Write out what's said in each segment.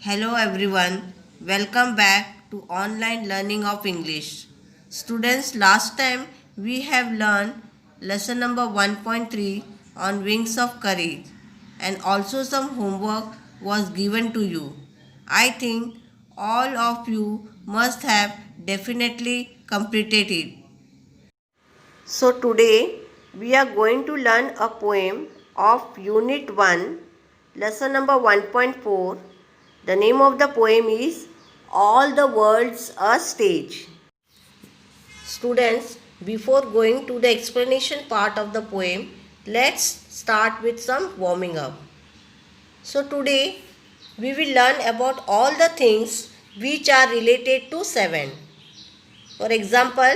Hello everyone, welcome back to online learning of English. Students, last time we have learned lesson number 1.3 on wings of courage and also some homework was given to you. I think all of you must have definitely completed it. So today we are going to learn a poem of Unit 1, lesson number 1.4. The name of the poem is All the World's a Stage. Students, before going to the explanation part of the poem, let's start with some warming up. So today we will learn about all the things which are related to 7. For example,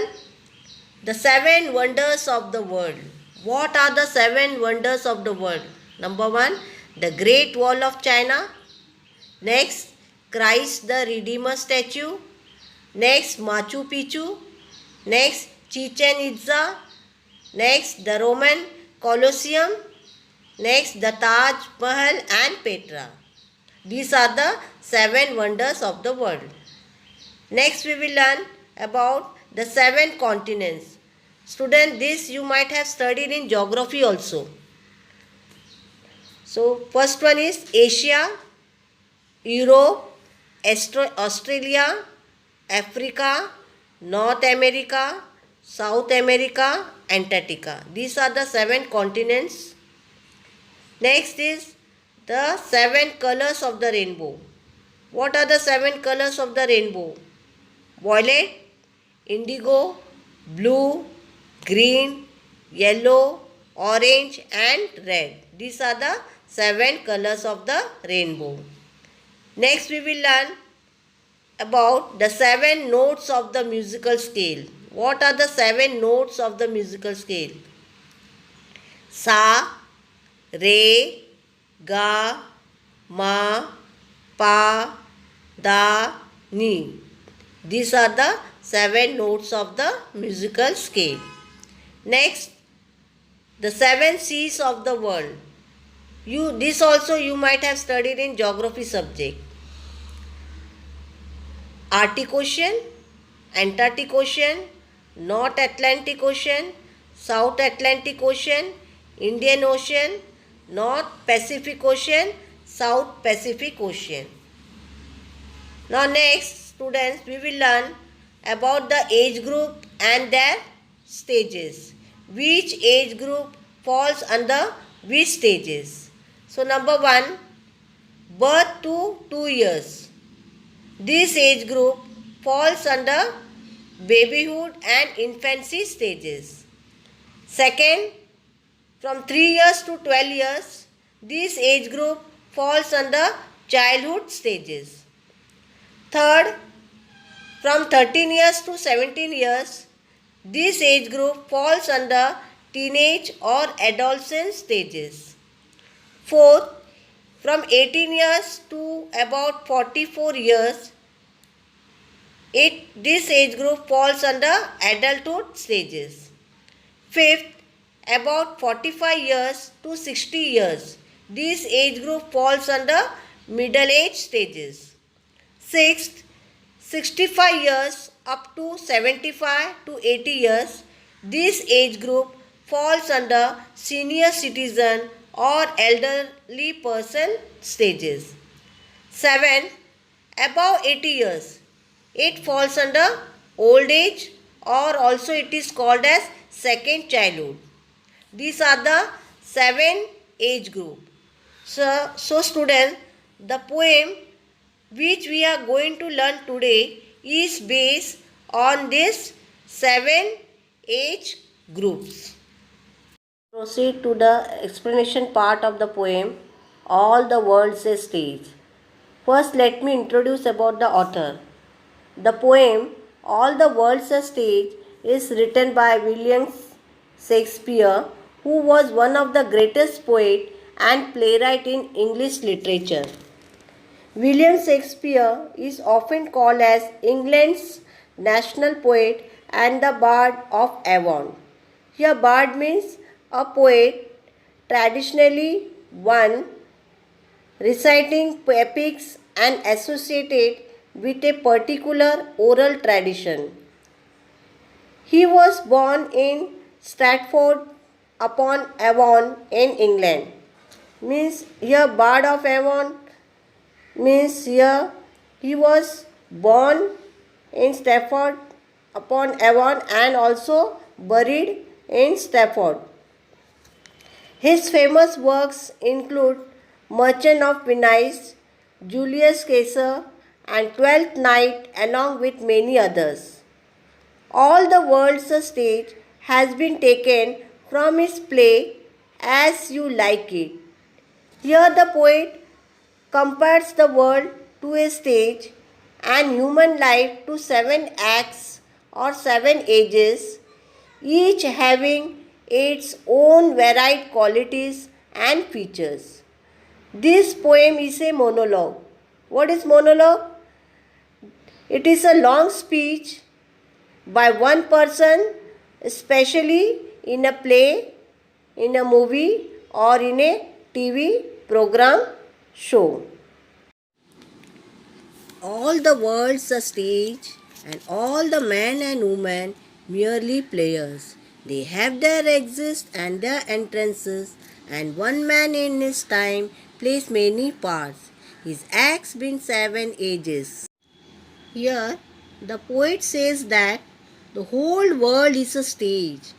the 7 wonders of the world. What are the 7 wonders of the world? Number 1, the Great Wall of China. Next, Christ the Redeemer statue. Next, Machu Picchu. Next, Chichen Itza. Next, the Roman Colosseum. Next, the Taj Mahal and Petra. These are the 7 wonders of the world. Next, we will learn about the 7 continents. Student, this you might have studied in geography also. So, first one is Asia, Europe, Australia, Africa, North America, South America, Antarctica. These are the 7 continents. Next is the 7 colors of the rainbow. What are the 7 colors of the rainbow? Violet, indigo, blue, green, yellow, orange and red. These are the 7 colors of the rainbow. Next we will learn about the 7 notes of the musical scale. What are the 7 notes of the musical scale? Sa, Re, Ga, Ma, Pa, Da, Ni. These are the 7 notes of the musical scale. Next, the 7 seas of the world. This also you might have studied in geography subject. Arctic Ocean, Antarctic Ocean, North Atlantic Ocean, South Atlantic Ocean, Indian Ocean, North Pacific Ocean, South Pacific Ocean. Now next, students, we will learn about the age group and their stages. Which age group falls under which stages? So number 1, birth to 2 years. This age group falls under babyhood and infancy stages. Second, from 3 years to 12 years, this age group falls under childhood stages. Third, from 13 years to 17 years, this age group falls under teenage or adolescent stages. Fourth, from 18 years to about 44 years, this age group falls under adulthood stages. Fifth, about 45 years to 60 years, this age group falls under middle age stages. Sixth, 65 years up to 75 to 80 years, this age group falls under senior citizen or elderly person stages. 7. Above 80 years, it falls under old age or also it is called as second childhood. These are the 7 age group. So students, the poem which we are going to learn today is based on these 7 age groups. Proceed to the explanation part of the poem, All the World's a Stage. First, let me introduce about the author. The poem, All the World's a Stage, is written by William Shakespeare, who was one of the greatest poet and playwright in English literature. William Shakespeare is often called as England's national poet and the Bard of Avon. Here, Bard means a poet, traditionally one reciting epics and associated with a particular oral tradition. He was born in Stratford upon Avon in England. Means here Bard of Avon means here he was born in Stratford upon Avon and also buried in Stratford. His famous works include Merchant of Venice, Julius Caesar, and Twelfth Night, along with many others. All the world's stage has been taken from his play As You Like It. Here the poet compares the world to a stage and human life to 7 acts or 7 ages, each having its own varied qualities and features. This poem is a monologue. What is monologue? It is a long speech by one person, especially in a play, in a movie, or in a TV program show. All the world's a stage, and all the men and women merely players. They have their exits and their entrances, and one man in his time plays many parts. His acts been 7 ages. Here, the poet says that the whole world is a stage,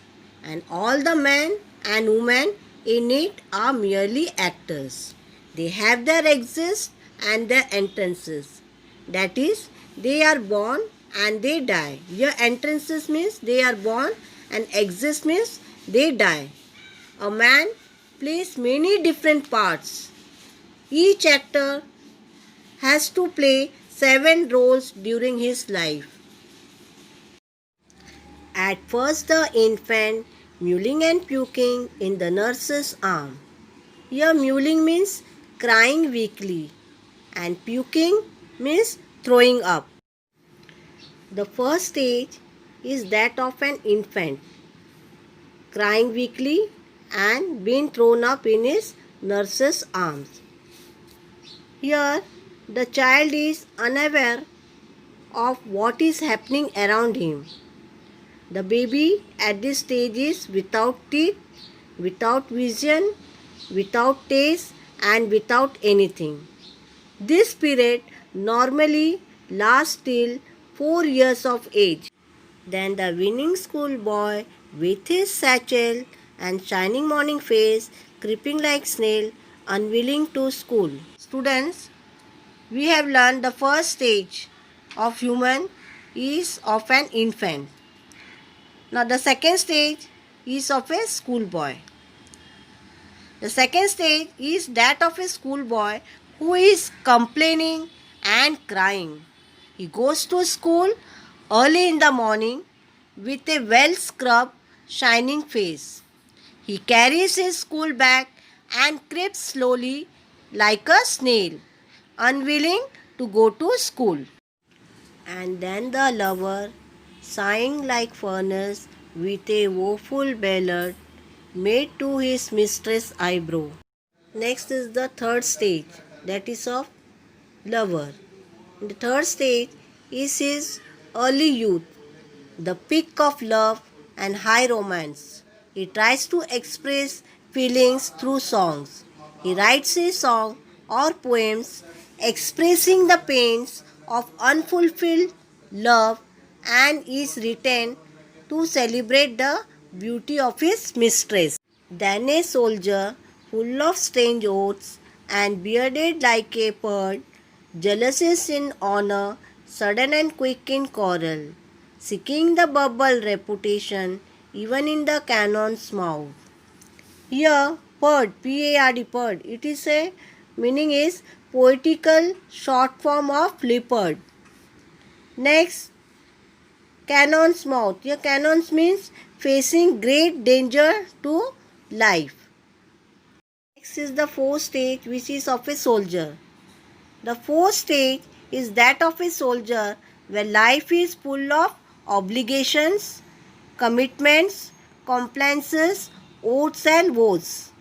and all the men and women in it are merely actors. They have their exits and their entrances. That is, they are born and they die. Here, entrances means they are born and exits means they die. A man plays many different parts. Each actor has to play 7 roles during his life. At first, the infant mewling and puking in the nurse's arm. Here, mewling means crying weakly, and puking means throwing up. The first stage is that of an infant, crying weakly and being thrown up in his nurse's arms. Here, the child is unaware of what is happening around him. The baby at this stage is without teeth, without vision, without taste, and without anything. This period normally lasts till 4 years of age. Then the winning schoolboy with his satchel and shining morning face, creeping like snail, unwilling to school. Students, we have learned the first stage of human is of an infant. Now the second stage is of a schoolboy. The second stage is that of a schoolboy who is complaining and crying. He goes to school early in the morning with a well scrubbed, shining face. He carries his school bag and creeps slowly like a snail, unwilling to go to school. And then the lover, sighing like furnace with a woeful ballad, made to his mistress' eyebrow. Next is the third stage, that is of lover. The third stage is his early youth, the peak of love and high romance. He tries to express feelings through songs. He writes a song or poems expressing the pains of unfulfilled love and is written to celebrate the beauty of his mistress. Then a soldier, full of strange oaths and bearded like a bird, jealous is in honor, sudden and quick in quarrel, seeking the bubble reputation even in the cannon's mouth. Here, purd, P-A-R-D, purd, it is a meaning is poetical short form of leopard. Next, cannon's mouth. Here, cannons means facing great danger to life. Next is the fourth stage, which is of a soldier. The fourth stage is that of a soldier where life is full of obligations, commitments, compliances, oaths and vows.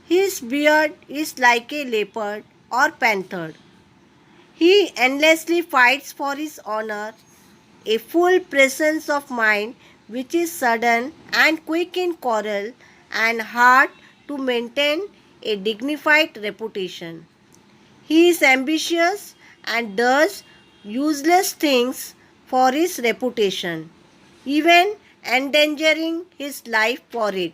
His beard is like a leopard or panther. He endlessly fights for his honor, a full presence of mind which is sudden and quick in quarrel and hard to maintain a dignified reputation. He is ambitious and does useless things for his reputation, even endangering his life for it.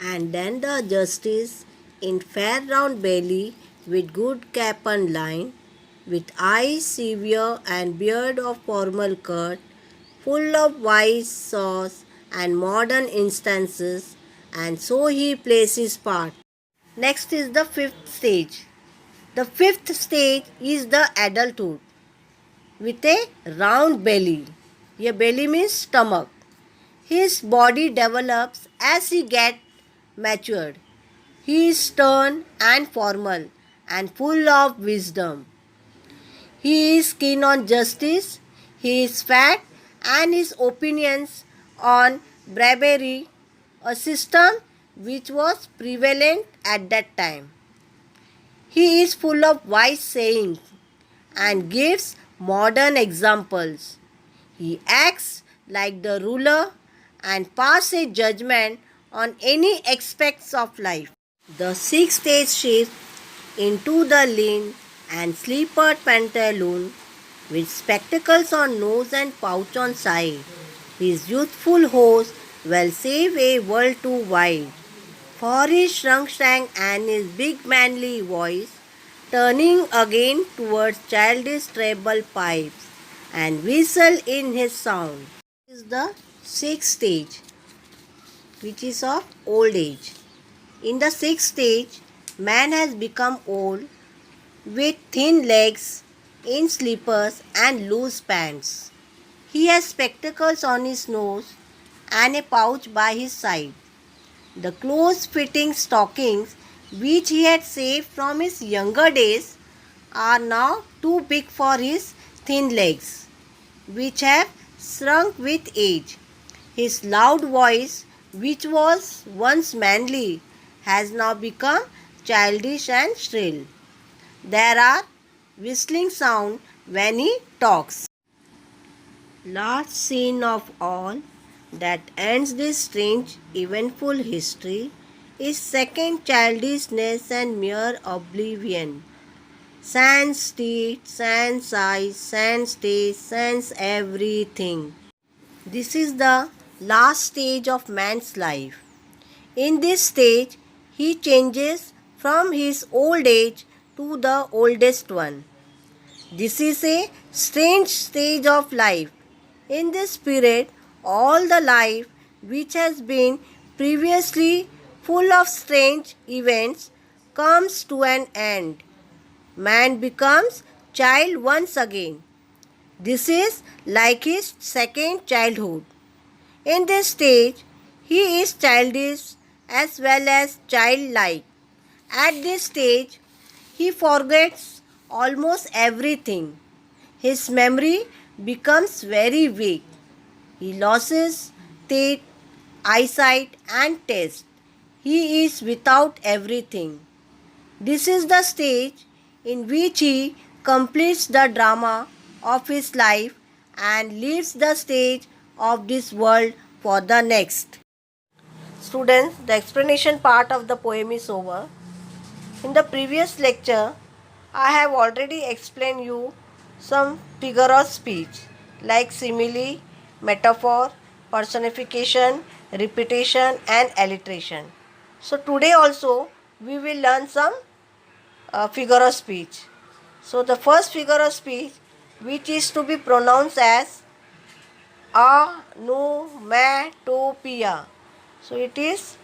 And then the justice in fair round belly, with good cap and line, with eyes severe and beard of formal cut, full of wise sauce and modern instances, and so he plays his part. Next is the fifth stage. The fifth stage is the adulthood with a round belly. A belly means stomach. His body develops as he gets matured. He is stern and formal and full of wisdom. He is keen on justice. He is fat and his opinions on bribery, a system which was prevalent at that time. He is full of wise sayings and gives modern examples. He acts like the ruler and passes a judgment on any aspects of life. The sixth stage shifts into the lean and slippered pantaloon with spectacles on nose and pouch on side. His youthful horse will save a world too wide. For his shrunk stank and his big manly voice, turning again towards childish treble pipes and whistle in his sound. This is the sixth stage, which is of old age. In the sixth stage, man has become old with thin legs, in slippers and loose pants. He has spectacles on his nose and a pouch by his side. The close-fitting stockings which he had saved from his younger days are now too big for his thin legs, which have shrunk with age. His loud voice, which was once manly, has now become childish and shrill. There are whistling sound when he talks. Last scene of all that ends this strange eventful history is second childishness and mere oblivion. Sans teeth, sans eyes, sans taste, sans everything. This is the last stage of man's life. In this stage, he changes from his old age to the oldest one. This is a strange stage of life. In this period, all the life which has been previously full of strange events comes to an end. Man becomes child once again. This is like his second childhood. In this stage, he is childish as well as childlike. At this stage, he forgets almost everything. His memory becomes very weak. He loses teeth, eyesight and taste. He is without everything. This is the stage in which he completes the drama of his life and leaves the stage of this world for the next. Students, the explanation part of the poem is over. In the previous lecture, I have already explained you some figure of speech like simile, metaphor, personification, repetition and alliteration. So today also we will learn some figure of speech. So the first figure of speech, which is to be pronounced as onomatopoeia. So it is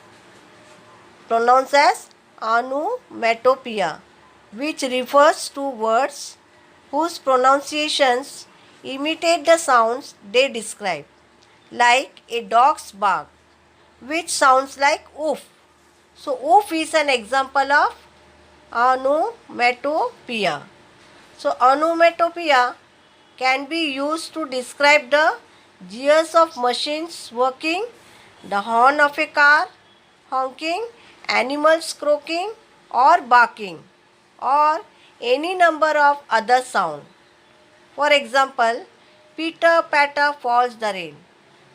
pronounced as onomatopoeia, which refers to words whose pronunciations imitate the sounds they describe, like a dog's bark, which sounds like oof. So oof is an example of onomatopoeia. So onomatopoeia can be used to describe the gears of machines working, the horn of a car honking, animals croaking or barking, or any number of other sound. For example, pitter patter falls the rain.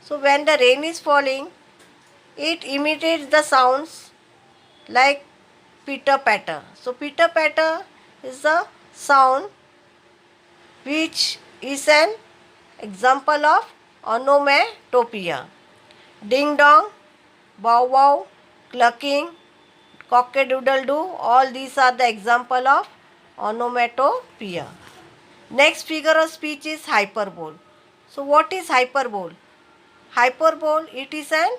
So when the rain is falling, it imitates the sounds like pitter patter. So pitter patter is the sound which is an example of onomatopoeia. Ding dong, bow wow, clucking, cock-a-doodle-doo, all these are the example of onomatopoeia. Next figure of speech is hyperbole. So what is hyperbole? Hyperbole, it is an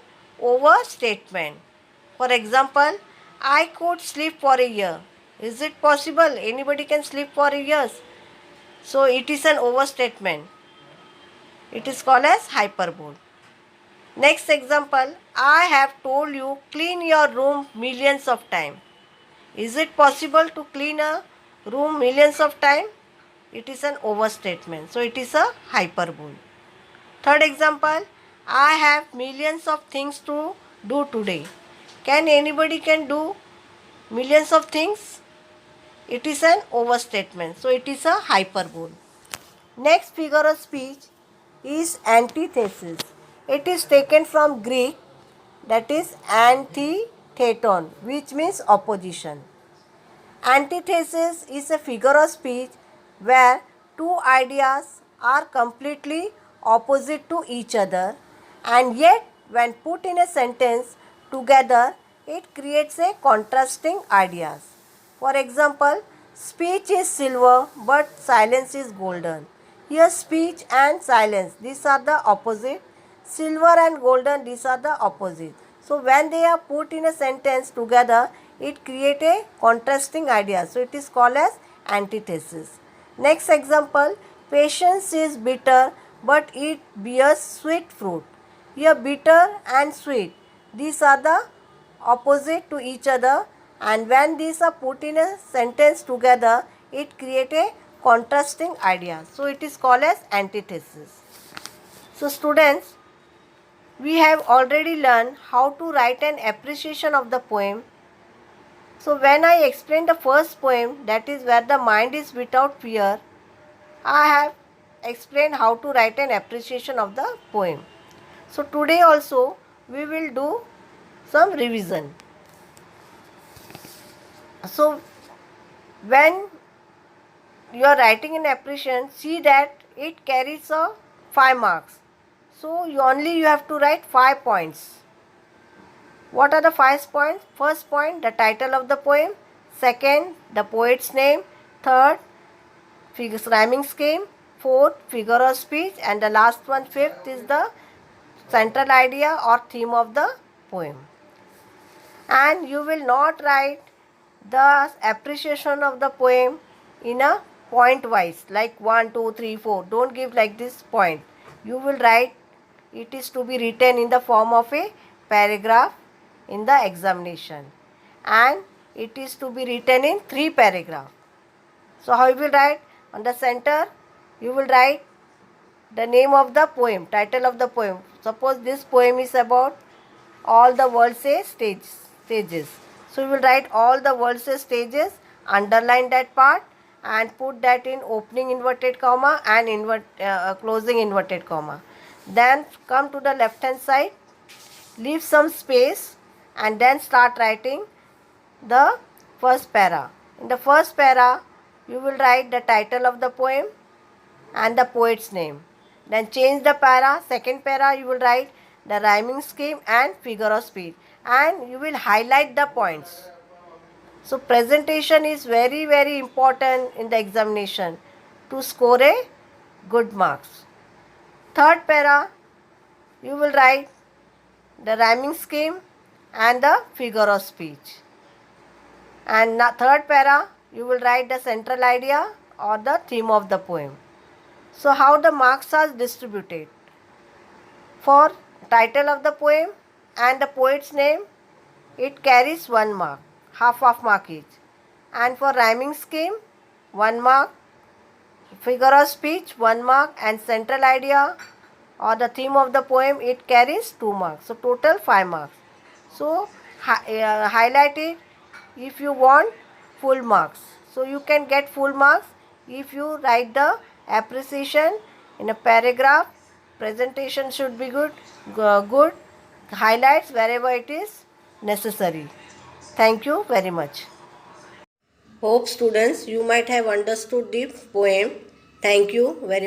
overstatement. For example, I could sleep for a year. Is it possible? Anybody can sleep for a year. So it is an overstatement. It is called as hyperbole. Next example, I have told you clean your room millions of times. Is it possible to clean a room millions of times? It is an overstatement. So it is a hyperbole. Third example, I have millions of things to do today. Can anybody can do millions of things? It is an overstatement. So it is a hyperbole. Next figure of speech is antithesis. It is taken from Greek, that is antitheton, which means opposition. Antithesis is a figure of speech where two ideas are completely opposite to each other, and yet when put in a sentence together, it creates a contrasting ideas. For example, speech is silver but silence is golden. Here speech and silence, these are the opposite. Silver and golden, these are the opposite. So when they are put in a sentence together, it creates a contrasting idea. So it is called as antithesis. Next example, patience is bitter but it bears sweet fruit. Here bitter and sweet, these are the opposite to each other, and when these are put in a sentence together, it creates a contrasting idea. So it is called as antithesis. So students, we have already learned how to write an appreciation of the poem. So when I explained the first poem, that is where the mind is without fear, I have explained how to write an appreciation of the poem. So today also we will do some revision. So when you are writing an appreciation, see that it carries a 5 marks. So you have to write 5 points. What are the 5 points? First point, the title of the poem. Second, the poet's name. Third, rhyming scheme. Fourth, figure of speech. And the last one, fifth, is the central idea or theme of the poem. And you will not write the appreciation of the poem in a point wise, like 1, 2, 3, 4. Don't give like this point. You will write, it is to be written in the form of a paragraph in the examination, and it is to be written in 3 paragraphs. So how you will write? On the center you will write the name of the poem, title of the poem. Suppose this poem is about all the world say stages. So you will write all the world say stages, underline that part and put that in opening inverted comma and closing inverted comma. Then come to the left hand side, leave some space and then start writing the first para. In the first para, you will write the title of the poem and the poet's name. Then change the para. Second para, you will write the rhyming scheme and figure of speech, and you will highlight the points. So presentation is very, very important in the examination to score a good marks. Third para, you will write the rhyming scheme and the figure of speech. And third para, you will write the central idea or the theme of the poem. So how the marks are distributed? For title of the poem and the poet's name, it carries 1 mark, half of mark each. And for rhyming scheme, 1 mark, figure of speech 1 mark, and central idea or the theme of the poem, it carries 2 marks. So total 5 marks. So highlight it if you want full marks. So you can get full marks if you write the appreciation in a paragraph. Presentation should be good. Highlights wherever it is necessary. Thank you very much. Hope students you might have understood the poem. Thank you very much.